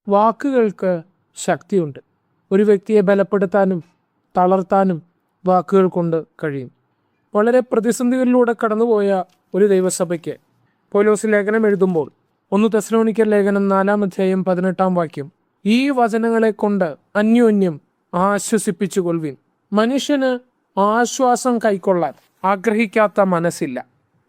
വാക്കുകൾക്ക് ശക്തിയുണ്ട്. ഒരു വ്യക്തിയെ ബലപ്പെടുത്താനും തളർത്താനും വാക്കുകൾ കൊണ്ട് കഴിയും. വളരെ പ്രതിസന്ധികളിലൂടെ കടന്നുപോയ ഒരു ദൈവസഭയ്ക്ക് പൗലോസ് ലേഖനം എഴുതുമ്പോൾ 1 തെസ്സലോനിക്കർ ലേഖനം 4:18 ഈ വചനങ്ങളെ കൊണ്ട് അന്യോന്യം ആശ്വസിപ്പിച്ചു കൊള്ളുവിൻ. മനുഷ്യന് ആശ്വാസം കൈക്കൊള്ളാൻ ആഗ്രഹിക്കാത്ത മനസ്സില്ല.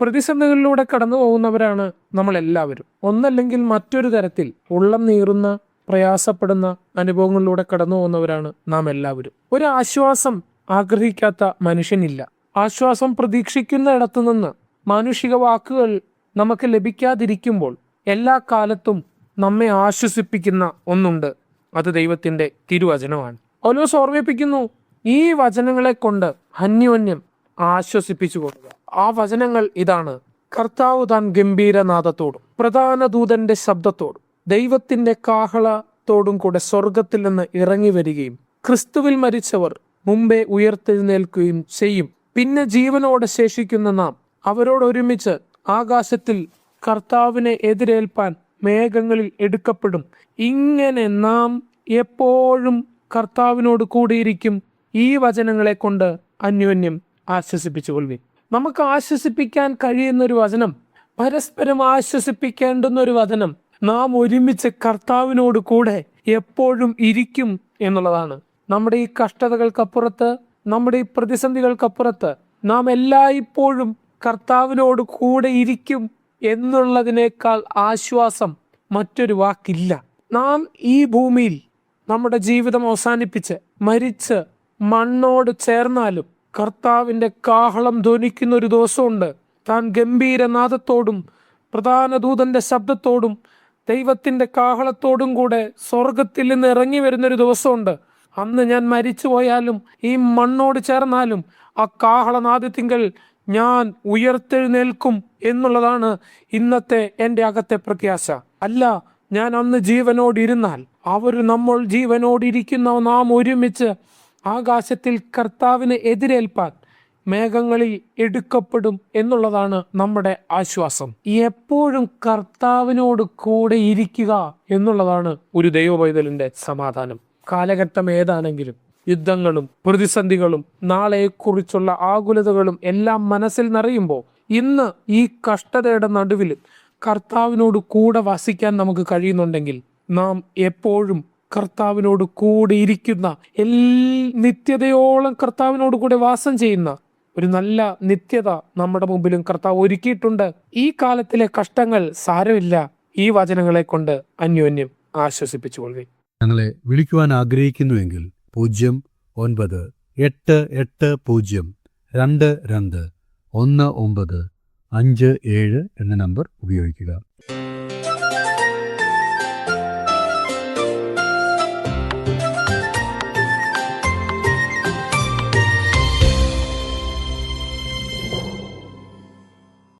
പ്രതിസന്ധികളിലൂടെ കടന്നു പോകുന്നവരാണ് നമ്മളെല്ലാവരും. ഒന്നല്ലെങ്കിൽ മറ്റൊരു തരത്തിൽ ഉള്ളം നീറുന്ന പ്രയാസപ്പെടുന്ന അനുഭവങ്ങളിലൂടെ കടന്നു പോകുന്നവരാണ് നാം എല്ലാവരും. ഒരു ആശ്വാസം ആഗ്രഹിക്കാത്ത മനുഷ്യനില്ല. ആശ്വാസം പ്രതീക്ഷിക്കുന്ന ഇടത്തു നിന്ന് മാനുഷിക വാക്കുകൾ നമുക്ക് ലഭിക്കാതിരിക്കുമ്പോൾ എല്ലാ കാലത്തും നമ്മെ ആശ്വസിപ്പിക്കുന്ന ഒന്നുണ്ട്. അത് ദൈവത്തിന്റെ തിരുവചനമാണ്. പൗലോസ് ഓർമ്മിപ്പിക്കുന്നു, ഈ വചനങ്ങളെ കൊണ്ട് അന്യോന്യം ആശ്വസിപ്പിച്ചു കൊടുക്കുക. ആ വചനങ്ങൾ ഇതാണ്: കർത്താവ് താൻ ഗംഭീരനാദത്തോടും പ്രധാന ദൂതന്റെ ശബ്ദത്തോടും ദൈവത്തിന്റെ കാഹളത്തോടും കൂടെ സ്വർഗത്തിൽ നിന്ന് ഇറങ്ങി വരികയും ക്രിസ്തുവിൽ മരിച്ചവർ മുമ്പേ ഉയർത്തെഴുന്നേൽക്കുകയും ചെയ്യും. പിന്നെ ജീവനോടെ ശേഷിക്കുന്ന നാം അവരോടൊരുമിച്ച് ആകാശത്തിൽ കർത്താവിനെ എതിരേൽപ്പാൻ മേഘങ്ങളിൽ എടുക്കപ്പെടും. ഇങ്ങനെ നാം എപ്പോഴും കർത്താവിനോട് കൂടിയിരിക്കും. ഈ വചനങ്ങളെ കൊണ്ട് അന്യോന്യം ആശ്വസിപ്പിച്ചു കൊള്ളുവിൻ. നമുക്ക് ആശ്വസിപ്പിക്കാൻ കഴിയുന്നൊരു വചനം, പരസ്പരം ആശ്വസിപ്പിക്കേണ്ടുന്ന ഒരു വചനം, നാം ഒരുമിച്ച് കർത്താവിനോട് കൂടെ എപ്പോഴും ഇരിക്കും എന്നുള്ളതാണ്. നമ്മുടെ ഈ കഷ്ടതകൾക്കപ്പുറത്ത്, നമ്മുടെ ഈ പ്രതിസന്ധികൾക്കപ്പുറത്ത് നാം എല്ലായ്പ്പോഴും കർത്താവിനോട് കൂടെ ഇരിക്കും എന്നുള്ളതിനേക്കാൾ ആശ്വാസം മറ്റൊരു വാക്കില്ല. നാം ഈ ഭൂമിയിൽ നമ്മുടെ ജീവിതം അവസാനിപ്പിച്ച് മരിച്ച് മണ്ണോട് ചേർന്നാലും കർത്താവിൻ്റെ കാഹളം ധ്വനിക്കുന്ന ഒരു ദിവസമുണ്ട്. താൻ ഗംഭീരനാദത്തോടും പ്രധാന ദൂതന്റെ ശബ്ദത്തോടും ദൈവത്തിന്റെ കാഹളത്തോടും കൂടെ സ്വർഗത്തിൽ നിന്ന് ഇറങ്ങി വരുന്നൊരു ദിവസമുണ്ട്. അന്ന് ഞാൻ മരിച്ചു പോയാലും ഈ മണ്ണോട് ചേർന്നാലും ആ കാഹളനാദത്തിങ്കൽ ഞാൻ ഉയർത്തെഴുന്നേൽക്കും എന്നുള്ളതാണ് ഇന്നത്തെ എൻ്റെ അകത്തെ പ്രത്യാശ. അല്ല, ഞാൻ അന്ന് ജീവനോടിരുന്നാൽ നമ്മൾ ജീവനോടിരിക്കുന്ന നാം ഒരുമിച്ച് ആകാശത്തിൽ കർത്താവിനെ എതിരേൽപ്പാൻ മേഘങ്ങളിൽ എടുക്കപ്പെടും എന്നുള്ളതാണ് നമ്മുടെ ആശ്വാസം. എപ്പോഴും കർത്താവിനോട് കൂടെ ഇരിക്കുക എന്നുള്ളതാണ് ഒരു ദൈവപൈതലിന്റെ സമാധാനം. കാലഘട്ടം ഏതാണെങ്കിലും യുദ്ധങ്ങളും പ്രതിസന്ധികളും നാളെക്കുറിച്ചുള്ള ആകുലതകളും എല്ലാം മനസ്സിൽ നിറയുമ്പോൾ ഇന്ന് ഈ കഷ്ടതയുടെ നടുവിൽ കർത്താവിനോട് കൂടെ വസിക്കാൻ നമുക്ക് കഴിയുന്നുണ്ടെങ്കിൽ നാം എപ്പോഴും കർത്താവിനോട് കൂടെ ഇരിക്കുന്ന, നിത്യതയോളം കർത്താവിനോട് കൂടെ വാസം ചെയ്യുന്ന ഒരു നല്ല നിത്യത നമ്മുടെ മുമ്പിലും കർത്താവ് ഒരുക്കിയിട്ടുണ്ട്. ഈ കാലത്തിലെ കഷ്ടങ്ങൾ സാരമില്ല. ഈ വചനങ്ങളെ കൊണ്ട് അന്യോന്യം ആശ്വസിപ്പിച്ചു കൊള്ളുക. ഞങ്ങളെ വിളിക്കുവാൻ ആഗ്രഹിക്കുന്നുവെങ്കിൽ 0988022257 എന്ന നമ്പർ ഉപയോഗിക്കുക.